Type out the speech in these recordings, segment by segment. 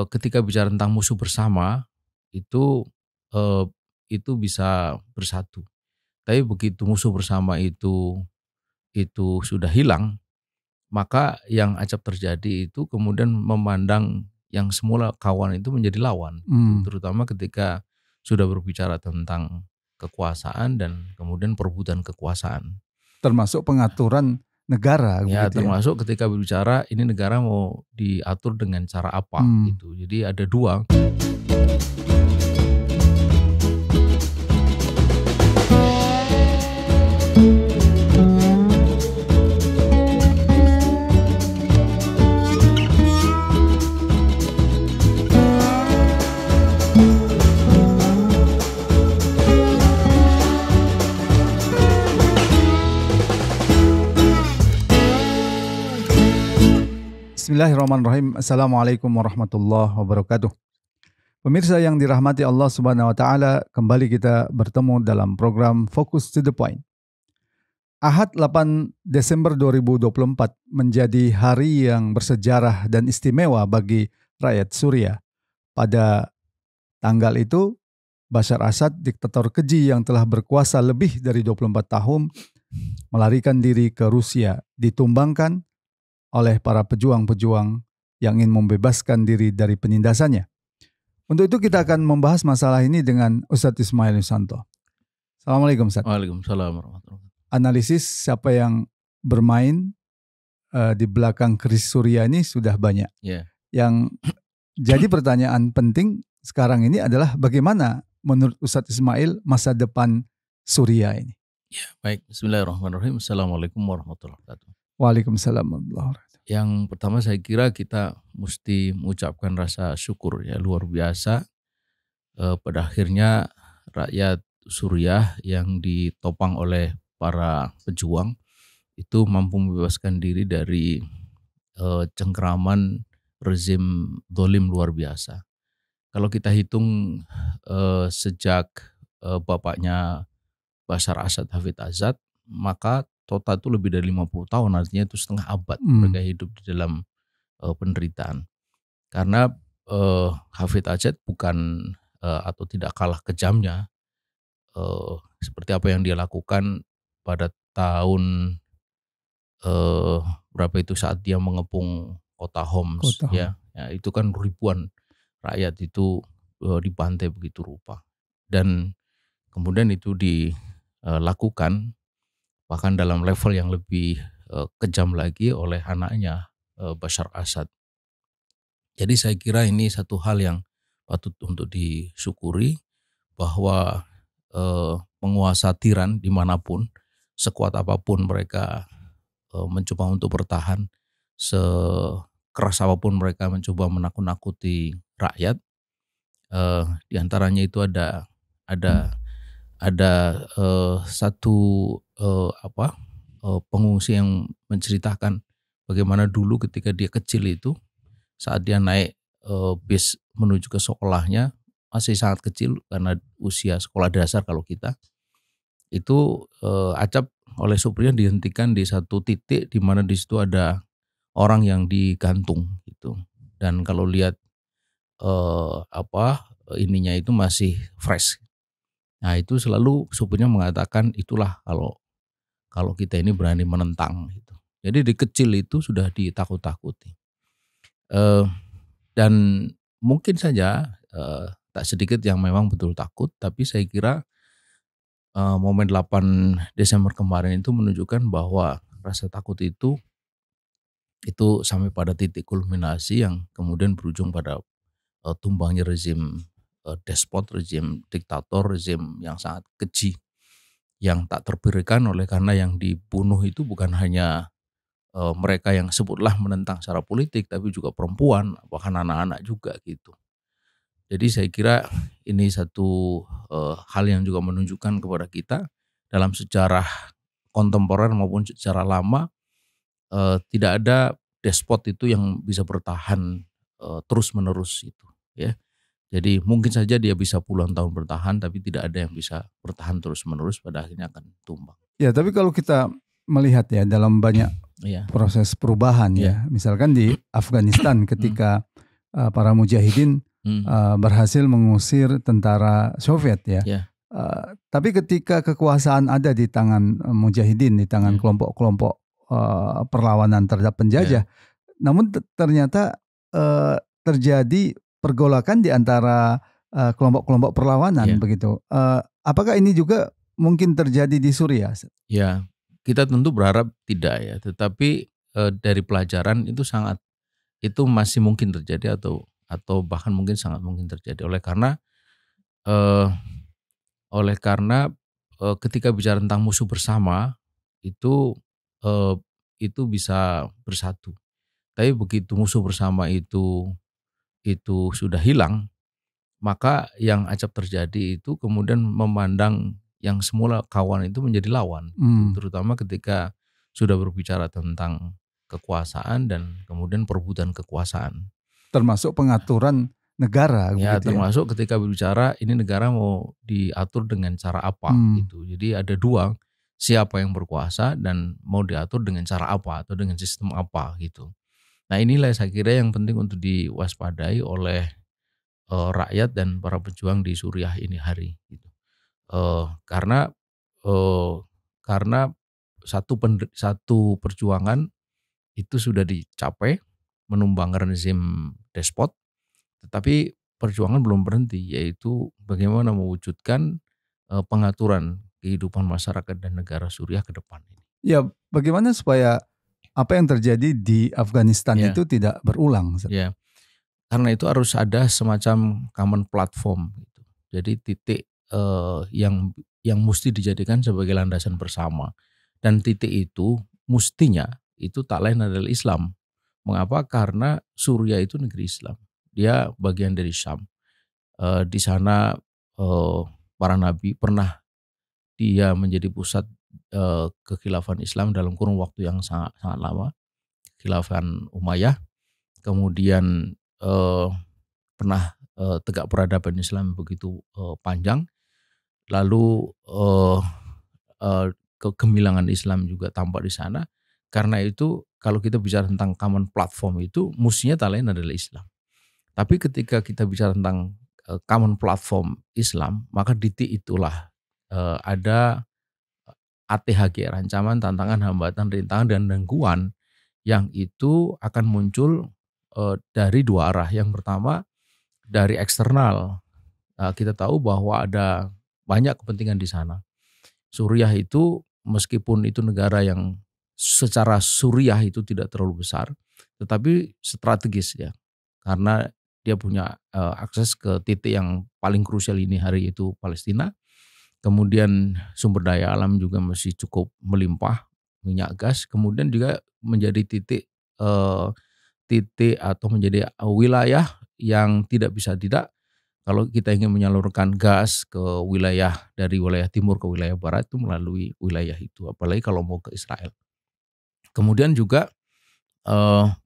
ketika bicara tentang musuh bersama itu eh, itu bisa bersatu. Tapi begitu musuh bersama itu sudah hilang, maka yang acap terjadi itu kemudian memandang yang semula kawan itu menjadi lawan. Terutama ketika sudah berbicara tentang kekuasaan dan kemudian perebutan kekuasaan. Termasuk pengaturan negara. Ya, begitu termasuk ketika berbicara ini negara mau diatur dengan cara apa gitu. Jadi ada dua. Bismillahirrahmanirrahim. Assalamualaikum warahmatullahi wabarakatuh. Pemirsa yang dirahmati Allah Subhanahu wa taala, kembali kita bertemu dalam program Focus to the Point. Ahad 8 Desember 2024 menjadi hari yang bersejarah dan istimewa bagi rakyat Suriah. Pada tanggal itu, Bashar Assad, diktator keji yang telah berkuasa lebih dari 24 tahun, melarikan diri ke Rusia, ditumbangkan oleh para pejuang-pejuang yang ingin membebaskan diri dari penindasannya. Untuk itu kita akan membahas masalah ini dengan Ustadz Ismail Yusanto. Assalamualaikum Ustadz. Waalaikumsalam warahmatullahi wabarakatuh. Analisis siapa yang bermain di belakang krisis Suriah ini sudah banyak. Yeah. Yang jadi pertanyaan penting sekarang ini adalah bagaimana menurut Ustadz Ismail masa depan Suriah ini? Ya, baik. Bismillahirrahmanirrahim. Assalamualaikum warahmatullahi wabarakatuh. Waalaikumsalam warahmatullahi wabarakatuh. Yang pertama saya kira kita mesti mengucapkan rasa syukur ya luar biasa pada akhirnya rakyat Suriah yang ditopang oleh para pejuang itu mampu membebaskan diri dari cengkeraman rezim zalim luar biasa. Kalau kita hitung sejak bapaknya Bashar Assad, Hafid Assad, maka total itu lebih dari 50 tahun, artinya itu setengah abad mereka hidup di dalam penderitaan. Karena Hafid Assad bukan atau tidak kalah kejamnya seperti apa yang dia lakukan pada tahun berapa itu saat dia mengepung kota Homs. Ya, itu kan ribuan rakyat itu dibantai begitu rupa. Dan kemudian itu dilakukan bahkan dalam level yang lebih kejam lagi oleh anaknya Bashar Assad. Jadi saya kira ini satu hal yang patut untuk disyukuri bahwa penguasa tiran dimanapun, sekuat apapun mereka mencoba untuk bertahan, sekeras apapun mereka mencoba menakut-nakuti rakyat, di antaranya itu ada satu pengungsi yang menceritakan bagaimana dulu ketika dia kecil itu saat dia naik bis menuju ke sekolahnya masih sangat kecil karena usia sekolah dasar kalau kita itu acap oleh supirnya dihentikan di satu titik di mana di situ ada orang yang digantung gitu, dan kalau lihat ininya itu masih fresh. Nah itu selalu supirnya mengatakan itulah kalau kita ini berani menentang gitu. Jadi di kecil itu sudah ditakut-takuti. Dan mungkin saja tak sedikit yang memang betul takut, tapi saya kira momen 8 Desember kemarin itu menunjukkan bahwa rasa takut itu sampai pada titik kulminasi yang kemudian berujung pada tumbangnya rezim despot, rezim diktator, rezim yang sangat keji, yang tak terpikirkan oleh karena yang dibunuh itu bukan hanya mereka yang sebutlah menentang secara politik, tapi juga perempuan, bahkan anak-anak juga gitu. Jadi saya kira ini satu hal yang juga menunjukkan kepada kita dalam sejarah kontemporer maupun secara lama tidak ada despot itu yang bisa bertahan terus-menerus itu ya. Jadi mungkin saja dia bisa puluhan tahun bertahan, tapi tidak ada yang bisa bertahan terus-menerus, pada akhirnya akan tumbang. Ya, tapi kalau kita melihat ya dalam banyak proses perubahan ya, misalkan di Afghanistan ketika para mujahidin berhasil mengusir tentara Soviet ya. Ya. Tapi ketika kekuasaan ada di tangan mujahidin, di tangan kelompok-kelompok perlawanan terhadap penjajah, namun ternyata terjadi pergolakan di antara kelompok-kelompok perlawanan begitu. Apakah ini juga mungkin terjadi di Suriah? Ya, kita tentu berharap tidak ya. Tetapi dari pelajaran itu masih mungkin terjadi atau bahkan mungkin sangat mungkin terjadi oleh karena ketika bicara tentang musuh bersama itu bisa bersatu. Tapi begitu musuh bersama itu sudah hilang, maka yang acap terjadi itu kemudian memandang yang semula kawan itu menjadi lawan. Terutama ketika sudah berbicara tentang kekuasaan dan kemudian perebutan kekuasaan. Termasuk pengaturan negara. Ya, termasuk ketika berbicara ini negara mau diatur dengan cara apa gitu. Jadi ada dua, siapa yang berkuasa dan mau diatur dengan cara apa atau dengan sistem apa gitu. Nah inilah saya kira yang penting untuk diwaspadai oleh rakyat dan para pejuang di Suriah ini hari gitu. Karena satu perjuangan itu sudah dicapai menumbangkan rezim despot, tetapi perjuangan belum berhenti, yaitu bagaimana mewujudkan pengaturan kehidupan masyarakat dan negara Suriah ke depan ini. Ya, bagaimana supaya apa yang terjadi di Afghanistan itu tidak berulang? Ya, karena itu harus ada semacam common platform gitu. Jadi titik yang mesti dijadikan sebagai landasan bersama, dan titik itu mestinya itu tak lain adalah Islam. Mengapa? Karena Suriah itu negeri Islam, dia bagian dari Syam. Di sana para nabi pernah dia menjadi pusat kekhilafan Islam dalam kurun waktu yang sangat lama, Khilafan Umayyah. Kemudian pernah tegak peradaban Islam begitu panjang. Lalu kegemilangan Islam juga tampak di sana. Karena itu kalau kita bicara tentang common platform itu mestinya tak lain adalah Islam. Tapi ketika kita bicara tentang common platform Islam, maka di titik itulah ada ATHG, ancaman, tantangan, hambatan, rintangan, dan gangguan yang itu akan muncul dari dua arah. Yang pertama dari eksternal. Kita tahu bahwa ada banyak kepentingan di sana. Suriah itu meskipun itu negara yang secara Suriah itu tidak terlalu besar, tetapi strategis ya. Karena dia punya akses ke titik yang paling krusial ini hari itu Palestina. Kemudian sumber daya alam juga masih cukup melimpah, minyak gas. Kemudian juga menjadi titik atau menjadi wilayah yang tidak bisa tidak kalau kita ingin menyalurkan gas ke dari wilayah timur ke wilayah barat itu melalui wilayah itu. Apalagi kalau mau ke Israel. Kemudian juga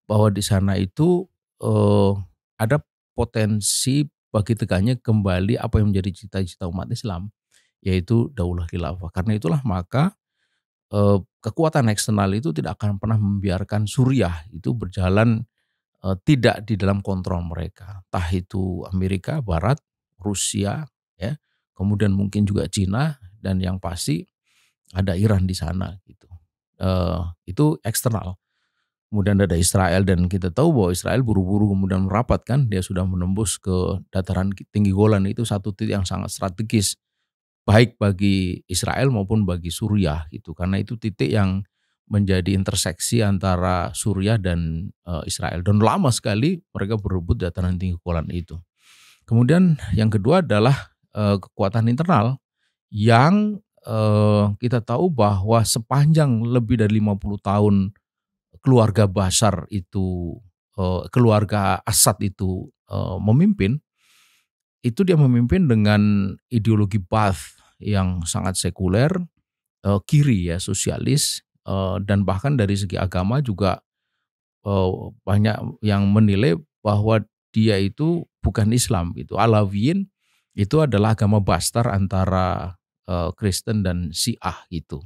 bahwa di sana itu ada potensi bagi tegaknya kembali apa yang menjadi cita-cita umat Islam, yaitu daulah khilafah. Karena itulah maka kekuatan eksternal itu tidak akan pernah membiarkan Suriah itu berjalan tidak di dalam kontrol mereka. Entah itu Amerika Barat, Rusia, ya, kemudian mungkin juga Cina, dan yang pasti ada Iran di sana gitu. Itu eksternal. Kemudian ada Israel, dan kita tahu bahwa Israel buru-buru kemudian merapat kan, dia sudah menembus ke dataran tinggi Golan. Itu satu titik yang sangat strategis baik bagi Israel maupun bagi Suriah gitu, karena itu titik yang menjadi interseksi antara Suriah dan Israel, dan lama sekali mereka berebut dataran tinggi Golan itu. Kemudian yang kedua adalah kekuatan internal yang kita tahu bahwa sepanjang lebih dari 50 tahun keluarga Bashar itu, keluarga Assad itu memimpin, itu dia memimpin dengan ideologi Ba'ath yang sangat sekuler, kiri ya, sosialis, dan bahkan dari segi agama juga banyak yang menilai bahwa dia itu bukan Islam gitu. Alawiyin itu adalah agama bastar antara Kristen dan Syiah gitu.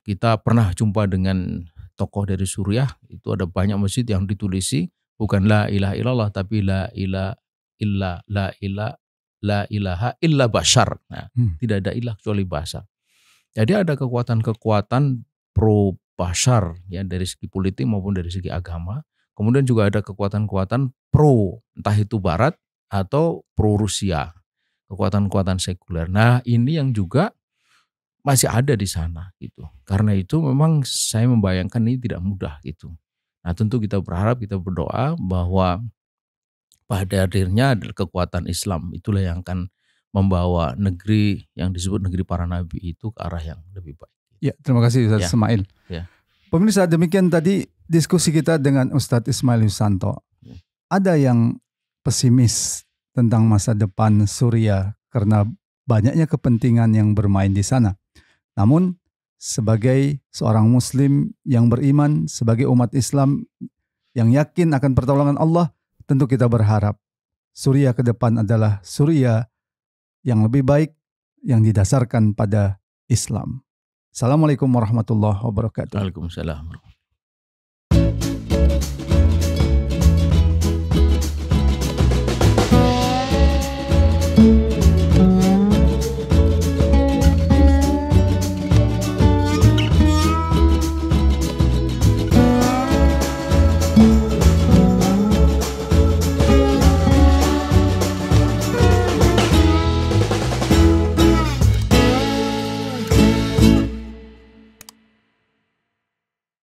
Kita pernah jumpa dengan tokoh dari Suriah, itu ada banyak masjid yang ditulisi Bukan la ilaha illallah, tapi la ilaha illa bashar. Nah, tidak ada ilah kecuali bashar. Jadi ada kekuatan-kekuatan pro bashar ya, dari segi politik maupun dari segi agama. Kemudian juga ada kekuatan-kekuatan pro, entah itu barat atau pro Rusia, kekuatan-kekuatan sekuler. Nah, ini yang juga masih ada di sana gitu. Karena itu memang saya membayangkan ini tidak mudah gitu. Nah, tentu kita berharap, kita berdoa bahwa pada akhirnya adalah kekuatan Islam itulah yang akan membawa negeri yang disebut negeri para nabi itu ke arah yang lebih baik. Ya, terima kasih Ustaz Ismail. Ya. Pemirsa, demikian tadi diskusi kita dengan Ustadz Ismail Yusanto. Ada yang pesimis tentang masa depan Suriah karena banyaknya kepentingan yang bermain di sana. Namun sebagai seorang muslim yang beriman, sebagai umat Islam yang yakin akan pertolongan Allah, tentu kita berharap Suriah ke depan adalah Suriah yang lebih baik, yang didasarkan pada Islam. Assalamualaikum warahmatullahi wabarakatuh. Waalaikumsalam.